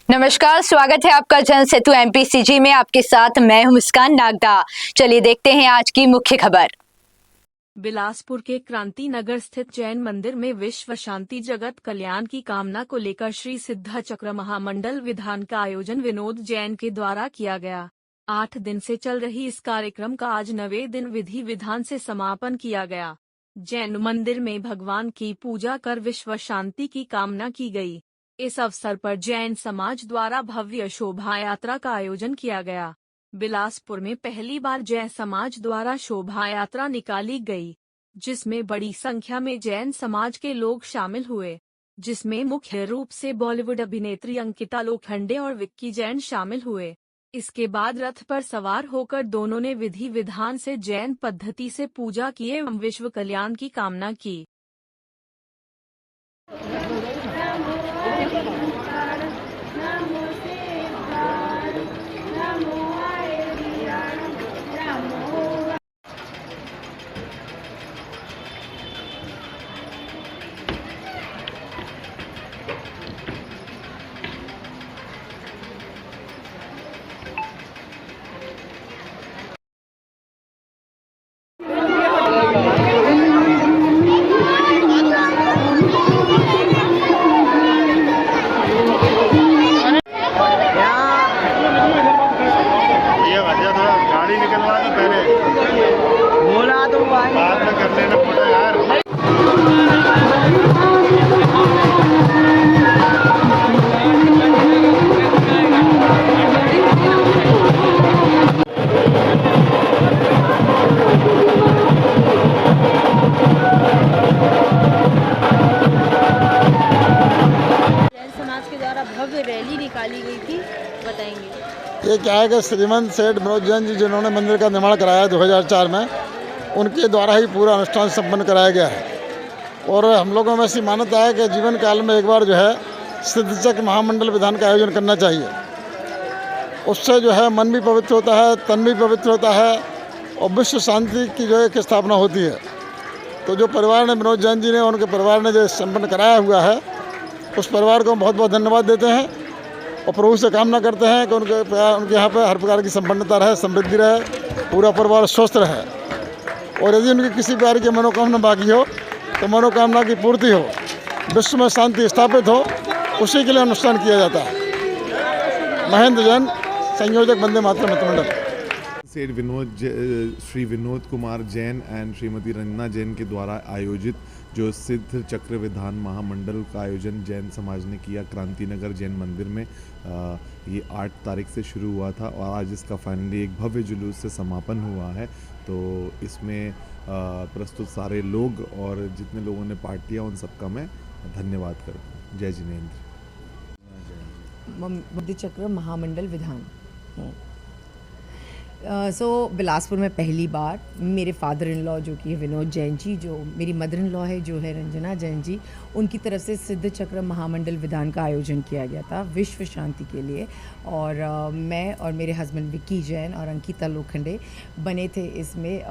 नमस्कार, स्वागत है आपका जन सेतु एमपीसीजी में। आपके साथ मैं हूं मुस्कान नागदा। चलिए देखते हैं आज की मुख्य खबर। बिलासपुर के क्रांति नगर स्थित जैन मंदिर में विश्व शांति जगत कल्याण की कामना को लेकर श्री सिद्ध चक्र महामंडल विधान का आयोजन विनोद जैन के द्वारा किया गया। 8 दिन से चल रही इस कार्यक्रम का आज 9वें दिन विधि विधान से समापन किया गया। जैन मंदिर में भगवान की पूजा कर विश्व शांति की कामना की गई। इस अवसर पर जैन समाज द्वारा भव्य शोभा यात्रा का आयोजन किया गया। बिलासपुर में पहली बार जैन समाज द्वारा शोभा यात्रा निकाली गई, जिसमें बड़ी संख्या में जैन समाज के लोग शामिल हुए, जिसमें मुख्य रूप से बॉलीवुड अभिनेत्री अंकिता लोखंडे और विक्की जैन शामिल हुए। इसके बाद रथ पर सवार होकर दोनों ने विधि विधान से जैन पद्धति से पूजा की एवं विश्व कल्याण की कामना की। गाड़ी निकलवा दो पहले, बोला तो बाद में कर लेना फोटो यार। जैन समाज के द्वारा भव्य रैली निकाली गई थी, बताएंगे। ये क्या है कि श्रीमंत सेठ विनोद जैन जी जिन्होंने मंदिर का निर्माण कराया 2004 में, उनके द्वारा ही पूरा अनुष्ठान संपन्न कराया गया है। और हम लोगों में ऐसी मान्यता है कि जीवन काल में एक बार जो है सिद्ध चक्र महामंडल विधान का आयोजन करना चाहिए। उससे जो है मन भी पवित्र होता है, तन भी पवित्र होता है और विश्व शांति की जो एक स्थापना होती है। तो जो परिवार ने विनोद जैन जी ने, उनके परिवार ने जो संपन्न कराया हुआ है, उस परिवार को बहुत बहुत धन्यवाद देते हैं और प्रभु से कामना करते हैं कि उनके यहाँ पे हर प्रकार की संपन्नता रहे, समृद्धि रहे, पूरा परिवार स्वस्थ रहे। और यदि उनकी किसी प्रकार की मनोकामना बाकी हो तो मनोकामना की पूर्ति हो, विश्व में शांति स्थापित हो, उसी के लिए अनुष्ठान किया जाता है। महेंद्र जैन, संयोजक वंदे मातरम मित्र मंडल। श्री विनोद कुमार जैन एंड श्रीमती रंजना जैन के द्वारा आयोजित जो सिद्ध चक्र विधान महामंडल का आयोजन जैन समाज ने किया क्रांति नगर जैन मंदिर में, ये 8 तारीख से शुरू हुआ था और आज इसका फाइनली एक भव्य जुलूस से समापन हुआ है। तो इसमें प्रस्तुत सारे लोग और जितने लोगों ने पार्ट लिया उन सबका मैं धन्यवाद करता हूँ। जय जिनेंद्र। सिद्ध चक्र महामंडल विधान। बिलासपुर में पहली बार मेरे फादर इन लॉ जो कि विनोद जैन जी, जो मेरी मदर इन लॉ है जो है रंजना जैन जी, उनकी तरफ से सिद्ध चक्र महामंडल विधान का आयोजन किया गया था विश्व शांति के लिए। और मैं और मेरे हस्बैंड विक्की जैन और अंकिता लोखंडे बने थे इसमें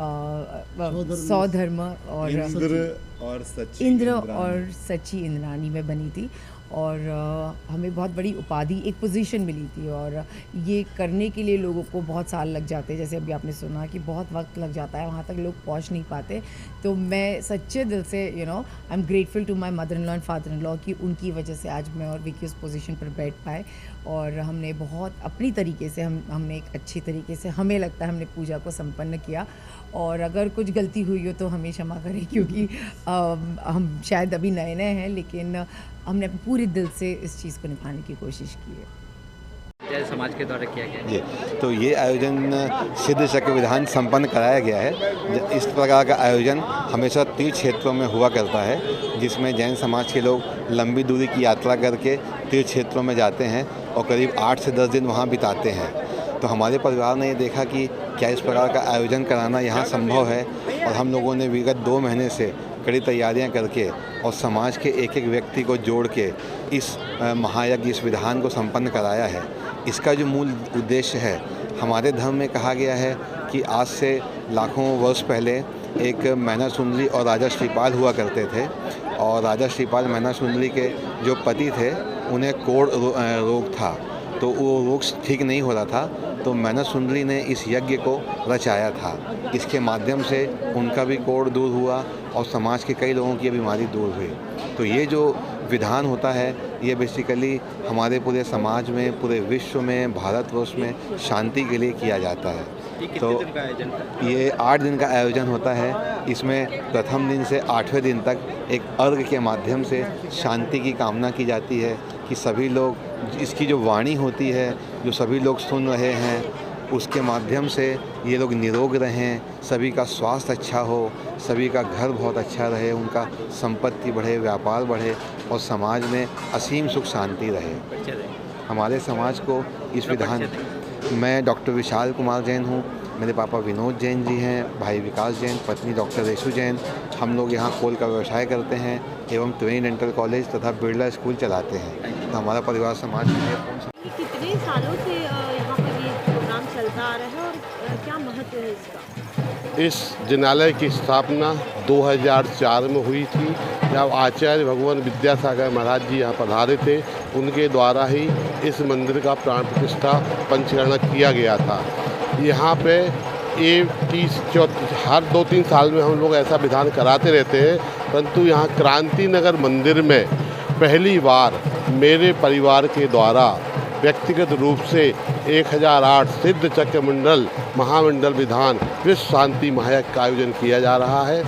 सौधर्म और इंद्र और सच्ची इंद्राणी में बनी थी। और हमें बहुत बड़ी उपाधि, एक पोजीशन मिली थी। और ये करने के लिए लोगों को बहुत साल लग जाते हैं, जैसे अभी आपने सुना कि बहुत वक्त लग जाता है, वहाँ तक लोग पहुँच नहीं पाते। तो मैं सच्चे दिल से I am grateful to my mother in law and father in law कि उनकी वजह से आज मैं और विक्की उस पोजीशन पर बैठ पाए। और हमने बहुत अपनी तरीके से हमने एक अच्छी तरीके से, हमें लगता है हमने पूजा को संपन्न किया। और अगर कुछ गलती हुई हो तो हमें क्षमा करें, क्योंकि हम शायद अभी नए नए हैं, लेकिन हमने अपने पूरे दिल से इस चीज़ को निभाने की कोशिश की है। जैन समाज के द्वारा किया गया जी, तो ये आयोजन सिद्ध चक्र विधान संपन्न कराया गया है। इस प्रकार का आयोजन हमेशा तीर्थ क्षेत्रों में हुआ करता है, जिसमें जैन समाज के लोग लंबी दूरी की यात्रा करके तीर्थ क्षेत्रों में जाते हैं और करीब 8 से 10 दिन वहाँ बिताते हैं। तो हमारे परिवार ने ये देखा कि क्या इस प्रकार का आयोजन कराना यहाँ संभव है, और हम लोगों ने विगत 2 महीने से कड़ी तैयारियां करके और समाज के एक एक व्यक्ति को जोड़ के इस महायज्ञ, इस विधान को संपन्न कराया है। इसका जो मूल उद्देश्य है, हमारे धर्म में कहा गया है कि आज से लाखों वर्ष पहले एक मैना सुंदरी और राजा श्रीपाल हुआ करते थे, और राजा श्रीपाल मैना सुंदरी के जो पति थे उन्हें कोढ़ रोग था, तो वो रोग ठीक नहीं हो रहा था, तो मैना सुंदरी ने इस यज्ञ को रचाया था। इसके माध्यम से उनका भी कोढ़ दूर हुआ और समाज के कई लोगों की बीमारी दूर हुई। तो ये जो विधान होता है, ये बेसिकली हमारे पूरे समाज में, पूरे विश्व में, भारतवर्ष में शांति के लिए किया जाता है। ये कितने दिन का आयोजन था? ये 8 दिन का आयोजन होता है। इसमें प्रथम दिन से 8वें दिन तक एक अर्घ के माध्यम से शांति की कामना की जाती है कि सभी लोग, इसकी जो वाणी होती है, जो सभी लोग सुन रहे हैं, उसके माध्यम से ये लोग निरोग रहें, सभी का स्वास्थ्य अच्छा हो, सभी का घर बहुत अच्छा रहे, उनका संपत्ति बढ़े, व्यापार बढ़े और समाज में असीम सुख शांति रहे। हमारे समाज को इस विधान, मैं डॉक्टर विशाल कुमार जैन हूँ, मेरे पापा विनोद जैन जी हैं, भाई विकास जैन, पत्नी डॉक्टर रेशु जैन। हम लोग यहाँ कोल का व्यवसाय करते हैं एवं त्रिवेणी डेंटल कॉलेज तथा बिरला स्कूल चलाते हैं। तो हमारा परिवार समाज में कितने सालों से यहाँ पर ये प्रोग्राम चलता आ रहा है और क्या महत्व है इसका? इस जिनालय की स्थापना 2004 में हुई थी, जब आचार्य भगवान विद्यासागर महाराज जी यहाँ पधारे थे। उनके द्वारा ही इस मंदिर का प्राण प्रतिष्ठा पंचकर्मा किया गया था। यहाँ पे हर 2-3 साल में हम लोग ऐसा विधान कराते रहते हैं, परंतु यहाँ क्रांति नगर मंदिर में पहली बार मेरे परिवार के द्वारा व्यक्तिगत रूप से 1008 सिद्ध चक्र मंडल महामंडल विधान विश्व शांति महायज्ञ का आयोजन किया जा रहा है।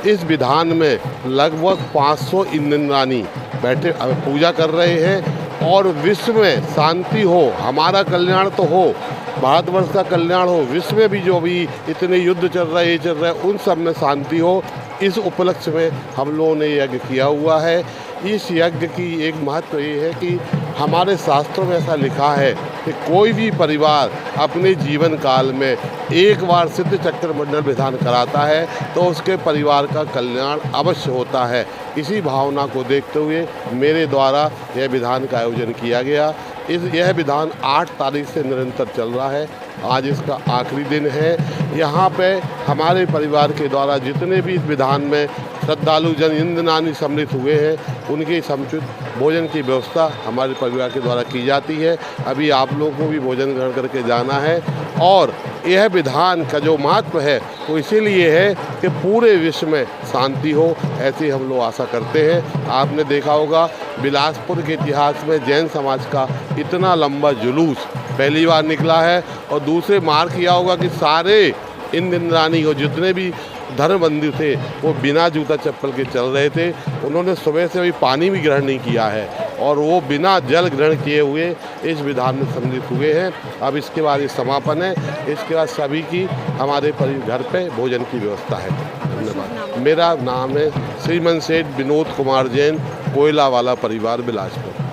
इस विधान में लगभग 500 इंद्राणी बैठे पूजा कर रहे हैं और विश्व में शांति हो, हमारा कल्याण तो हो, भारतवर्ष का कल्याण हो, विश्व में भी जो भी इतने युद्ध चल रहे हैं, उन सब में शांति हो। इस उपलक्ष्य में हम लोगों ने यज्ञ किया हुआ है। इस यज्ञ की एक महत्व ये है कि हमारे शास्त्रों में ऐसा लिखा है कि कोई भी परिवार अपने जीवन काल में एक बार सिद्ध चक्र मंडल विधान कराता है तो उसके परिवार का कल्याण अवश्य होता है। इसी भावना को देखते हुए मेरे द्वारा यह विधान का आयोजन किया गया। यह विधान 8 तारीख से निरंतर चल रहा है। आज इसका आखिरी दिन है। यहाँ पे हमारे परिवार के द्वारा जितने भी इस विधान में श्रद्धालु जन इंद्राणी सम्मिलित हुए हैं, उनके समुचित भोजन की व्यवस्था हमारे परिवार के द्वारा की जाती है। अभी आप लोगों को भी भोजन ग्रहण करके जाना है। और यह विधान का जो महत्व है वो इसीलिए है कि पूरे विश्व में शांति हो, ऐसी हम लोग आशा करते हैं। आपने देखा होगा बिलासपुर के इतिहास में जैन समाज का इतना लंबा जुलूस पहली बार निकला है। और दूसरे मार्क किया होगा कि सारे इंद्राणी को जितने भी धर्मबंदी थे वो बिना जूता चप्पल के चल रहे थे। उन्होंने सुबह से अभी पानी भी ग्रहण नहीं किया है और वो बिना जल ग्रहण किए हुए इस विधान में सम्मिलित हुए हैं। अब इसके बाद ये समापन है। इसके बाद सभी की हमारे घर पे भोजन की व्यवस्था है। धन्यवाद। मेरा नाम है श्रीमन सेठ विनोद कुमार जैन, कोयला वाला परिवार, बिलासपुर।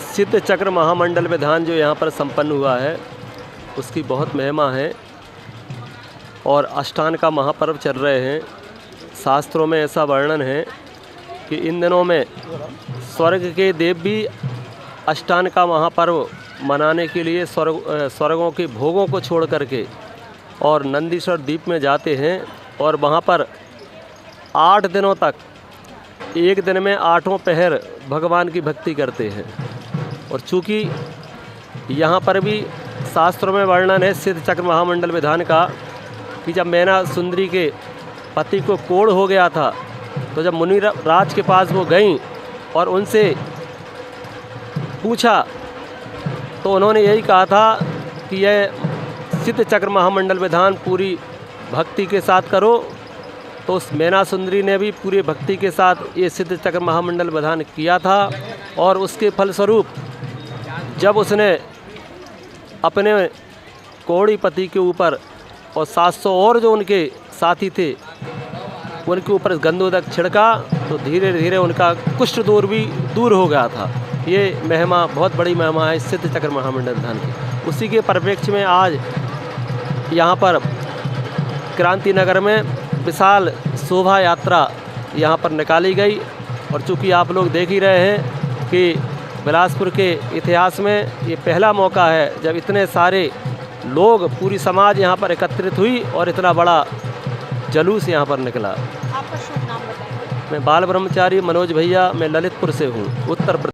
सिद्ध चक्र महामंडल विधान जो यहाँ पर संपन्न हुआ है उसकी बहुत महिमा है और अष्टान का महापर्व चल रहे हैं। शास्त्रों में ऐसा वर्णन है कि इन दिनों में स्वर्ग के देव भी अष्टान का महापर्व मनाने के लिए स्वर्गों के भोगों को छोड़ करके और नंदीश्वर द्वीप में जाते हैं और वहाँ पर 8 दिनों तक एक दिन में 8 पहर भगवान की भक्ति करते हैं। और चूँकि यहाँ पर भी शास्त्रों में वर्णन है सिद्ध चक्र महामंडल विधान का कि जब मैना सुंदरी के पति को कोढ़ हो गया था तो जब मुनि राज के पास वो गईं और उनसे पूछा तो उन्होंने यही कहा था कि यह सिद्ध चक्र महामंडल विधान पूरी भक्ति के साथ करो। तो उस मैना सुंदरी ने भी पूरी भक्ति के साथ ये सिद्ध चक्र महामंडल विधान किया था और उसके फलस्वरूप जब उसने अपने कोढ़ी पति के ऊपर और 700 और जो उनके साथी थे उनके ऊपर गंधोदक छिड़का तो धीरे धीरे उनका कुष्ठ दूर भी दूर हो गया था। ये महिमा, बहुत बड़ी महिमा है सिद्ध चक्र महामंडल विधान की। उसी के परिप्रेक्ष्य में आज यहाँ पर क्रांति नगर में विशाल शोभा यात्रा यहाँ पर निकाली गई। और चूँकि आप लोग देख ही रहे हैं कि बिलासपुर के इतिहास में ये पहला मौका है जब इतने सारे लोग, पूरी समाज यहाँ पर एकत्रित हुई और इतना बड़ा जलूस यहाँ पर निकला। आपका शुभ नाम बताएं। मैं बाल ब्रह्मचारी मनोज भैया, मैं ललितपुर से हूँ, उत्तर प्रदेश।